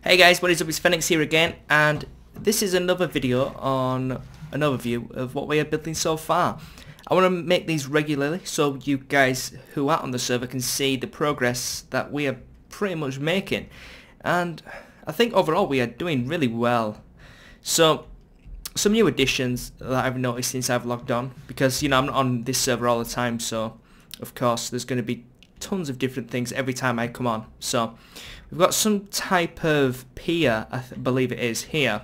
Hey guys, what is up? It's Phoenix here again, and this is another video on an overview of what we are building so far. I want to make these regularly so you guys who are on the server can see the progress that we are pretty much making, and I think overall we are doing really well. So some new additions that I've noticed since I've logged on, because you know I'm not on this server all the time, so of course there's going to be tons of different things every time I come on. So we've got some type of pier, I believe it is here,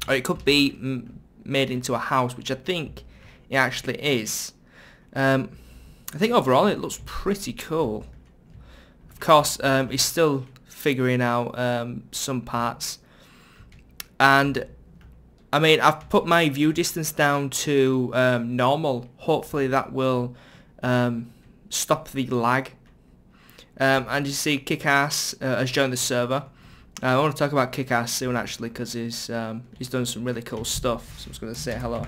or it could be made into a house, which I think it actually is. I think overall it looks pretty cool. Of course, he's still figuring out some parts, and I mean I've put my view distance down to normal. Hopefully that will stop the lag. And you see Kickass has joined the server. I want to talk about Kickass soon actually, because he's done some really cool stuff, so I'm just going to say hello.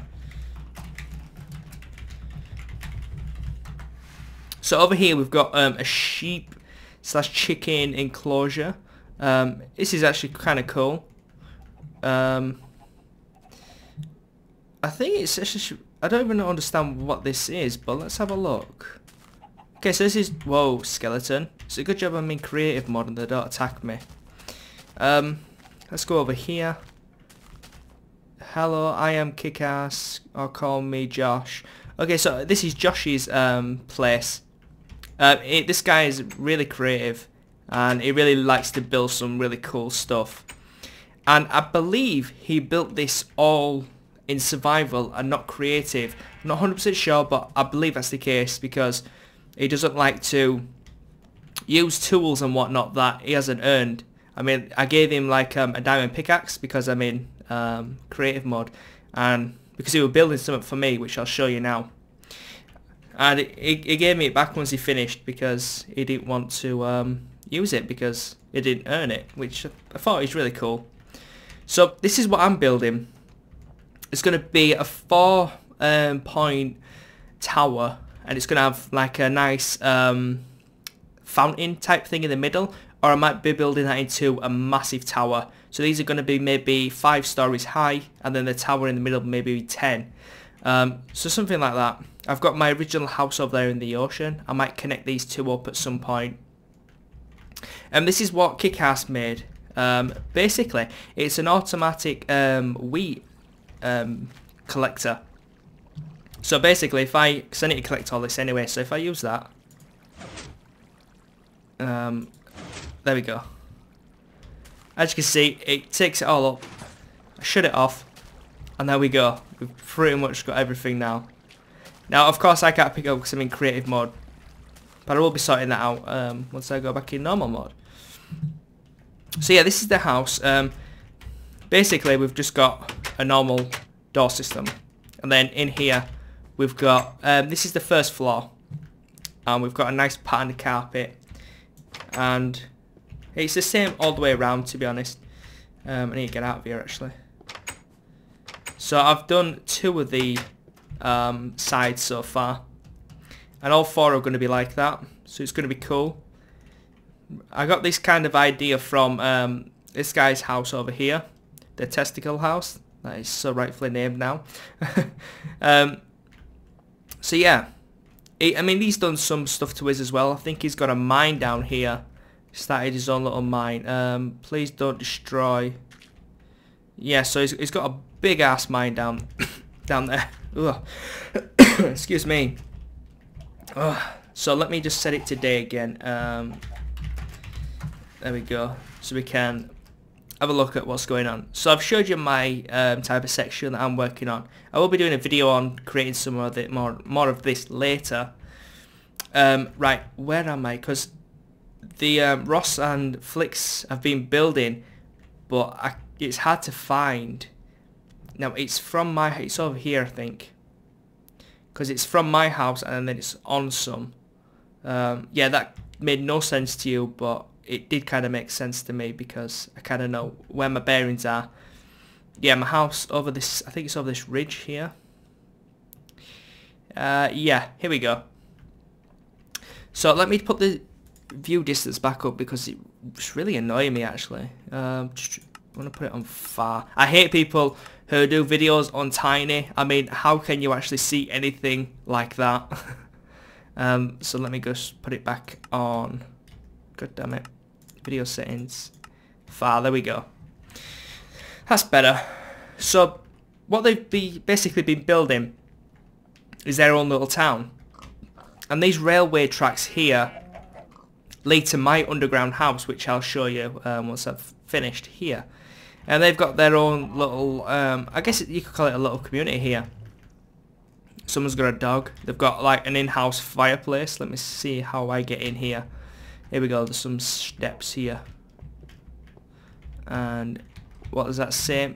So over here we've got a sheep / chicken enclosure. This is actually kind of cool. I think it's actually, I don't even understand what this is, but let's have a look. Okay, so this is, whoa, skeleton. It's a good job I'm in creative mode and they don't attack me. Let's go over here. Hello, I am Kickass, or call me Josh. Okay, so this is Josh's place. This guy is really creative, and he really likes to build some really cool stuff. And I believe he built this all in survival and not creative. I'm not 100% sure, but I believe that's the case, because he doesn't like to use tools and whatnot that he hasn't earned. I mean, I gave him like a diamond pickaxe because I'm in creative mode, and because he was building something for me, which I'll show you now. And he gave me it back once he finished, because he didn't want to use it because he didn't earn it, which I thought was really cool. So this is what I'm building. It's going to be a 4-point tower, and it's going to have like a nice fountain type thing in the middle, or I might be building that into a massive tower. So these are going to be maybe 5 stories high, and then the tower in the middle maybe 10. So something like that. I've got my original house over there in the ocean. I might connect these two up at some point. And this is what Kickass made. Basically, it's an automatic wheat collector. So basically, because I need to collect all this anyway, so if I use that, there we go. As you can see, it takes it all up. I shut it off, and there we go. We've pretty much got everything now. Now, of course, I can't pick it up because I'm in creative mode, but I will be sorting that out once I go back in normal mode. So yeah, this is the house. Basically, we've just got a normal door system, and then in here we've got, this is the first floor, and we've got a nice patterned carpet, and it's the same all the way around, to be honest. I need to get out of here actually. So I've done 2 of the sides so far, and all 4 are going to be like that, so it's going to be cool. I got this kind of idea from this guy's house over here, the testicle house, that is so rightfully named now. So yeah, I mean he's done some stuff to his as well. I think he's got a mine down here. He started his own little mine. Please don't destroy. Yeah, so he's got a big ass mine down there. Excuse me. So let me just set it to day again. There we go. So we can have a look at what's going on. So I've showed you my type of section that I'm working on. I will be doing a video on creating some of it, more of this later. Right, where am I? Because the Ross and Flicks have been building, but it's hard to find. Now it's from it's over here I think, because it's from my house and then it's on some. Yeah, that made no sense to you, but it did kind of make sense to me because I kind of know where my bearings are. Yeah, my house over this, I think it's over this ridge here. Yeah, here we go. So let me put the view distance back up because It's really annoying me actually. Just want to put it on far. I hate people who do videos on tiny. I mean, how can you actually see anything like that? So let me just put it back on. God damn it. Video settings. Far. There we go. That's better. So what they've basically been building is their own little town. And these railway tracks here lead to my underground house, which I'll show you once I've finished here. And they've got their own little, I guess you could call it a little community here. Someone's got a dog. They've got like an in-house fireplace. Let me see how I get in here. Here we go, there's some steps here. And what does that say?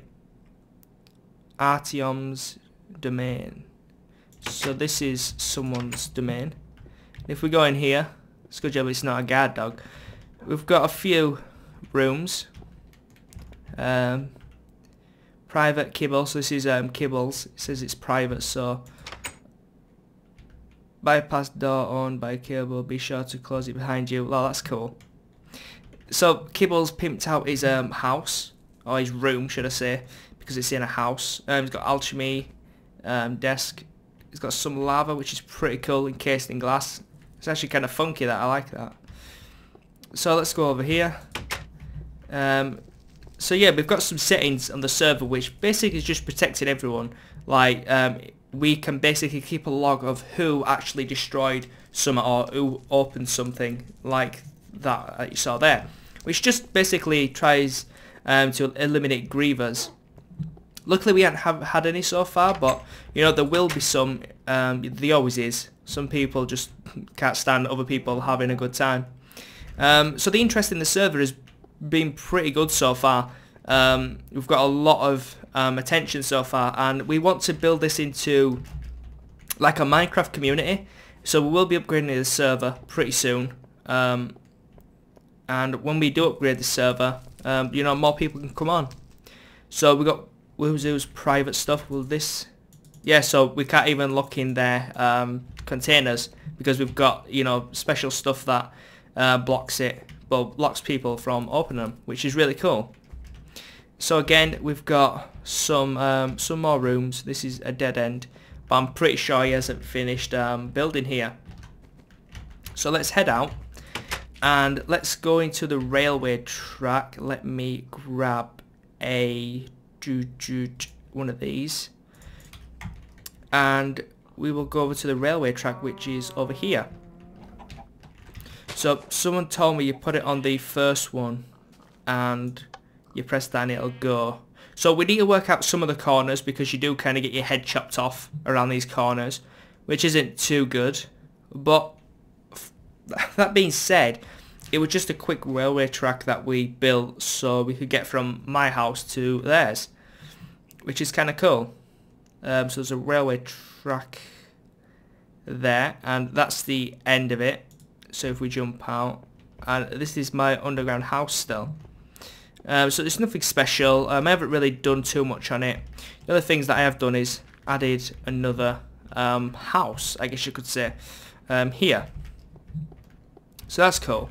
Artyom's domain. So this is someone's domain. If we go in here, it's good job it's not a guard dog. We've got a few rooms. Private kibble, so this is kibbles. It says it's private, so bypass door owned by cable, be sure to close it behind you. Well, that's cool. So Kibble's pimped out his house, or his room should I say, because it's in a house. He's got alchemy desk. He's got some lava, which is pretty cool, encased in glass. It's actually kind of funky, that I like that. So let's go over here. So yeah, we've got some settings on the server which basically is just protecting everyone. Like we can basically keep a log of who actually destroyed something or who opened something like that you saw there, which just basically tries to eliminate grievers. Luckily we haven't had any so far, but you know there will be some. There always is. Some people just can't stand other people having a good time. So the interest in the server has been pretty good so far. We've got a lot of attention so far, and we want to build this into like a Minecraft community. So we will be upgrading the server pretty soon. And when we do upgrade the server, you know, more people can come on. So we got Wuzu's private stuff. Will this? Yeah, so we can't even look in their containers because we've got, you know, special stuff that blocks it, well, blocks people from opening them, which is really cool. So again, we've got some more rooms. This is a dead end, but I'm pretty sure he hasn't finished building here. So let's head out and let's go into the railway track. Let me grab one of these, and we will go over to the railway track, which is over here. So someone told me you put it on the first one and you press that and it'll go. So we need to work out some of the corners because you do kind of get your head chopped off around these corners, which isn't too good. But that being said, it was just a quick railway track that we built so we could get from my house to theirs, which is kind of cool. So there's a railway track there, and that's the end of it. So if we jump out, and this is my underground house still. So there's nothing special. I haven't really done too much on it. The other things that I have done is added another house, I guess you could say, here. So that's cool.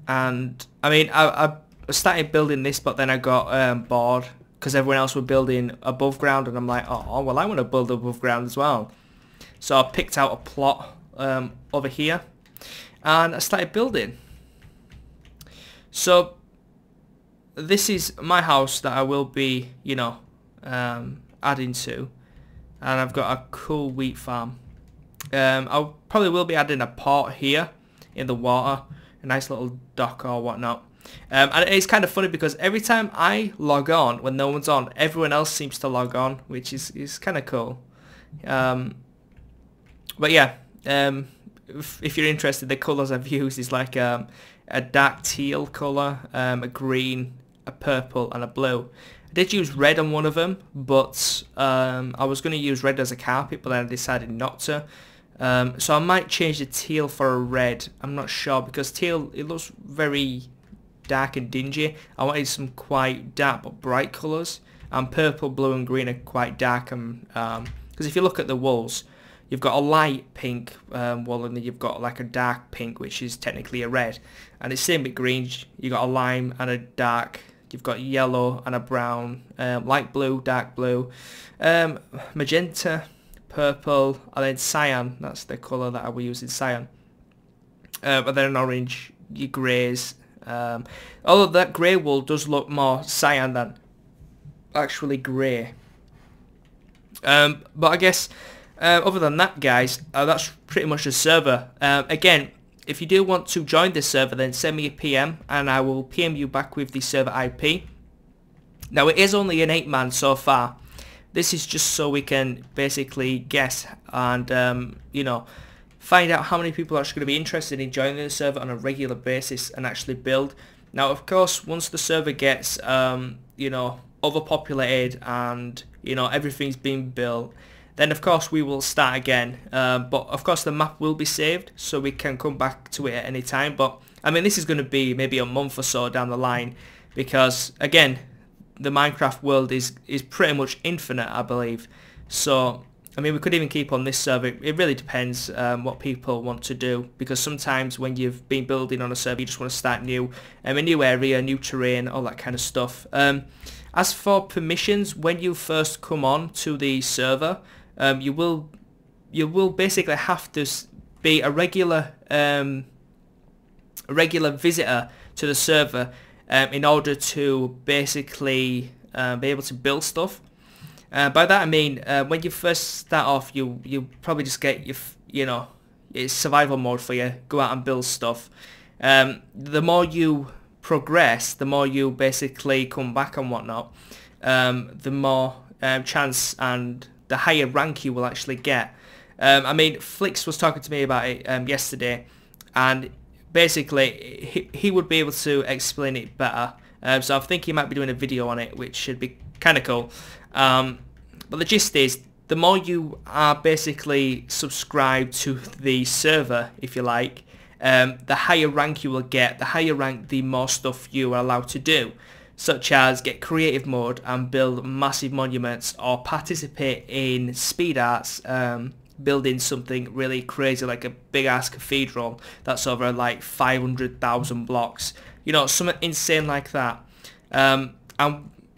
And I mean, I started building this, but then I got bored because everyone else were building above ground, and I'm like, oh well, I want to build above ground as well. So I picked out a plot over here, and I started building. So this is my house that I will be, you know, adding to, and I've got a cool wheat farm. I probably will be adding a port here in the water, a nice little dock or whatnot. And it's kind of funny because every time I log on, when no one's on, everyone else seems to log on, which is kind of cool. But yeah, if you're interested, the colours I've used is like a dark teal colour, a green, a purple and a blue. I did use red on one of them, but I was going to use red as a carpet, but then I decided not to. So I might change the teal for a red. I'm not sure because teal, it looks very dark and dingy. I wanted some quite dark but bright colours. And purple, blue and green are quite dark. Because if you look at the walls, you've got a light pink wall, and then you've got like a dark pink, which is technically a red. And it's same with green. You've got a lime and a dark. You've got yellow and a brown, light blue, dark blue, magenta, purple, and then cyan. That's the colour that I will use in cyan. And then an orange, your greys. Although that grey wool does look more cyan than actually grey. But I guess other than that, guys, that's pretty much the server. Again, if you do want to join this server, then send me a PM and I will PM you back with the server IP. Now, it is only an 8-man so far. This is just so we can basically guess and you know, find out how many people are actually going to be interested in joining the server on a regular basis and actually build. Now, of course, once the server gets you know, overpopulated and you know everything's been built, then of course we will start again. But of course the map will be saved, so we can come back to it at any time. But I mean, this is going to be maybe a month or so down the line, because again, the Minecraft world is pretty much infinite, I believe. So I mean, we could even keep on this server. It really depends what people want to do, because sometimes when you've been building on a server, you just want to start new, a new area, new terrain, all that kind of stuff. As for permissions, when you first come on to the server, you will basically have to be a regular visitor to the server in order to basically be able to build stuff. By that I mean, when you first start off, you probably just get you know, it's survival mode for you. Go out and build stuff. The more you progress, the more you basically come back and whatnot, the more chance and the higher rank you will actually get. I mean, Flix was talking to me about it yesterday, and basically he would be able to explain it better. So I think he might be doing a video on it, which should be kind of cool. But the gist is, the more you are basically subscribed to the server, if you like, the higher rank you will get. The higher rank, the more stuff you are allowed to do, such as get creative mode and build massive monuments, or participate in speed arts, building something really crazy like a big ass cathedral that's over like 500,000 blocks, you know, something insane like that. And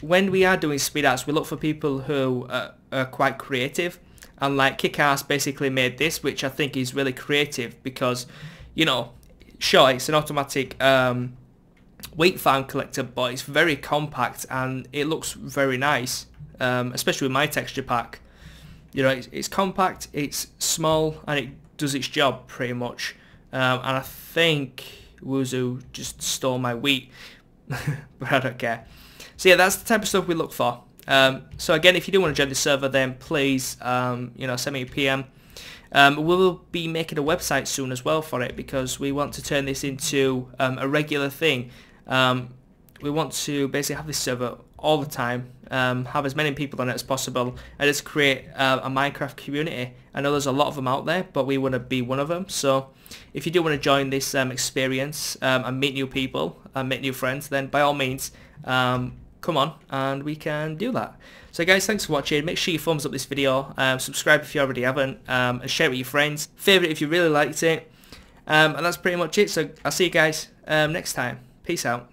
when we are doing speed arts, we look for people who are quite creative, and like Kickass basically made this, which I think is really creative because, you know, sure, it's an automatic wheat farm collector, but it's very compact and it looks very nice, especially with my texture pack. You know, it's compact, it's small, and it does its job pretty much. And I think Wuzu just stole my wheat, but I don't care. So yeah, that's the type of stuff we look for. So again, if you do want to join the server, then please, you know, send me a PM. We'll be making a website soon as well for it, because we want to turn this into a regular thing. We want to basically have this server all the time, have as many people on it as possible, and just create a Minecraft community. I know there's a lot of them out there, but we want to be one of them. So if you do want to join this experience and meet new people and make new friends, then by all means, come on and we can do that. So guys, thanks for watching. Make sure you thumbs up this video, subscribe if you already haven't, and share it with your friends. Favourite if you really liked it. And that's pretty much it. So I'll see you guys next time. Peace out.